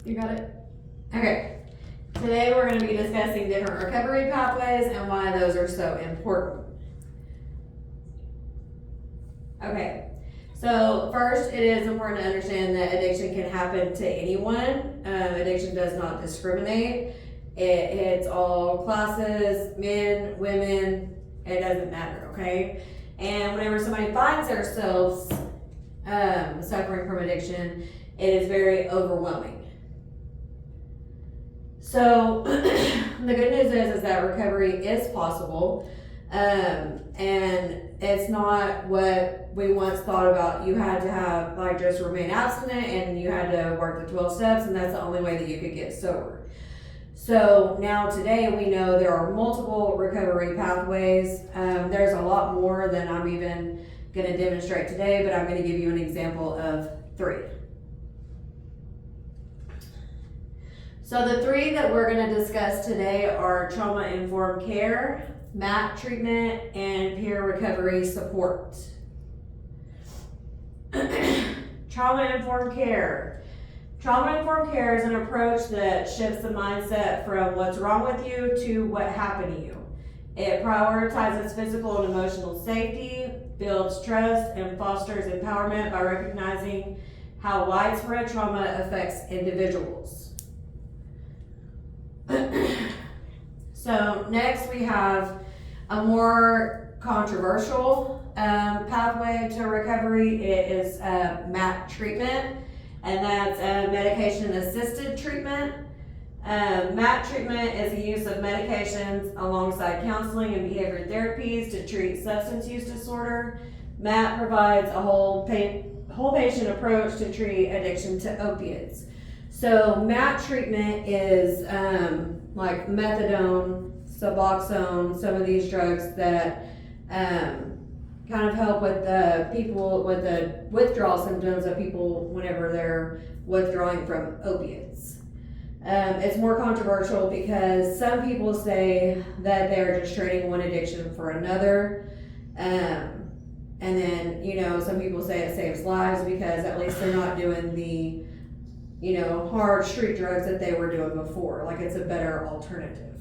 You got it? Okay. Today we're going to be discussing different recovery pathways and why those are so important. Okay. So first, it is important to understand that addiction can happen to anyone. Addiction does not discriminate. It hits all classes, men, women, it doesn't matter, okay? And whenever somebody finds themselves suffering from addiction, it is very overwhelming. So the good news is that recovery is possible, and it's not what we once thought about. You had to have just remain abstinent and you had to work the 12 steps, and that's the only way that you could get sober. So now today we know there are multiple recovery pathways. There's a lot more than I'm even going to demonstrate today, but I'm going to give you an example of 3. So the 3 that we're going to discuss today are trauma-informed care, MAT treatment, and peer recovery support. Trauma-informed care. Trauma-informed care is an approach that shifts the mindset from what's wrong with you to what happened to you. It prioritizes physical and emotional safety, builds trust, and fosters empowerment by recognizing how widespread trauma affects individuals. So next we have a more controversial pathway to recovery. It is MAT treatment, and that's medication-assisted treatment. MAT treatment is the use of medications alongside counseling and behavior therapies to treat substance use disorder. MAT provides a whole patient approach to treat addiction to opiates. So MAT treatment is like methadone, Suboxone, some of these drugs that kind of help with the people with the withdrawal symptoms of people whenever they're withdrawing from opiates. It's more controversial because some people say that they're just trading one addiction for another. And then, some people say it saves lives because at least they're not doing the, hard street drugs that they were doing before. Like, it's a better alternative.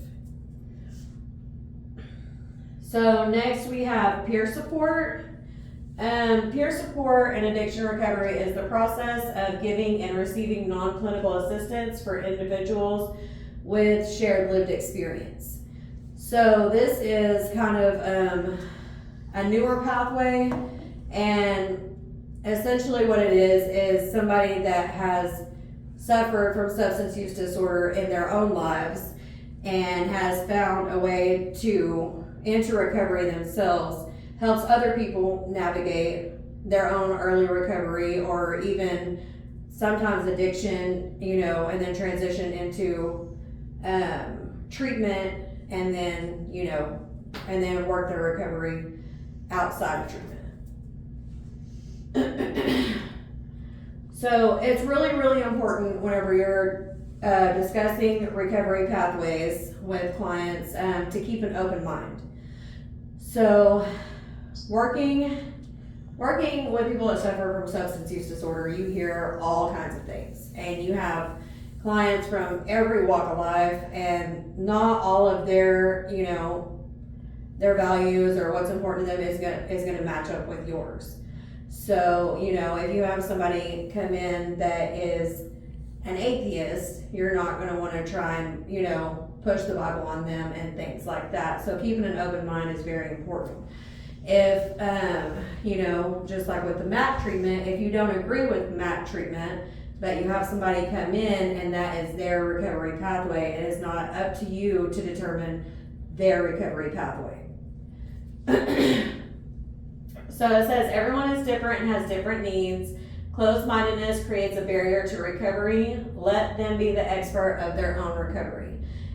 So next we have peer support. Peer support in addiction recovery is the process of giving and receiving non-clinical assistance for individuals with shared lived experience. So this is kind of a newer pathway, and essentially what it is somebody that has suffered from substance use disorder in their own lives and has found a way to enter recovery themselves, helps other people navigate their own early recovery or even sometimes addiction, and then transition into treatment and then work their recovery outside of treatment. So it's really, really important whenever you're discussing recovery pathways with clients to keep an open mind. So working with people that suffer from substance use disorder, you hear all kinds of things, and you have clients from every walk of life, and not all of their their values or what's important to them is going to match up with yours. So if you have somebody come in that is an atheist, you're not going to want to try and push the Bible on them and things like that. So keeping an open mind is very important. If, just like with the MAT treatment, if you don't agree with MAT treatment, but you have somebody come in and that is their recovery pathway, it is not up to you to determine their recovery pathway. So it says everyone is different and has different needs. Closed-mindedness creates a barrier to recovery. Let them be the expert of their own recovery.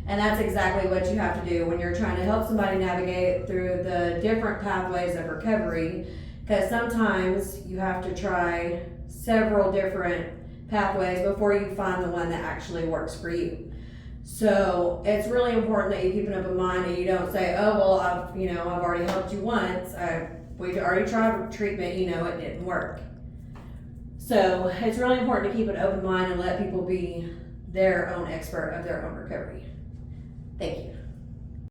And that's exactly what you have to do when you're trying to help somebody navigate through the different pathways of recovery, because sometimes you have to try several different pathways before you find the one that actually works for you. So it's really important that you keep an open mind and you don't say, oh, well, I've already helped you once. We already tried treatment, it didn't work. So it's really important to keep an open mind and let people be their own expert of their own recovery. Thank you.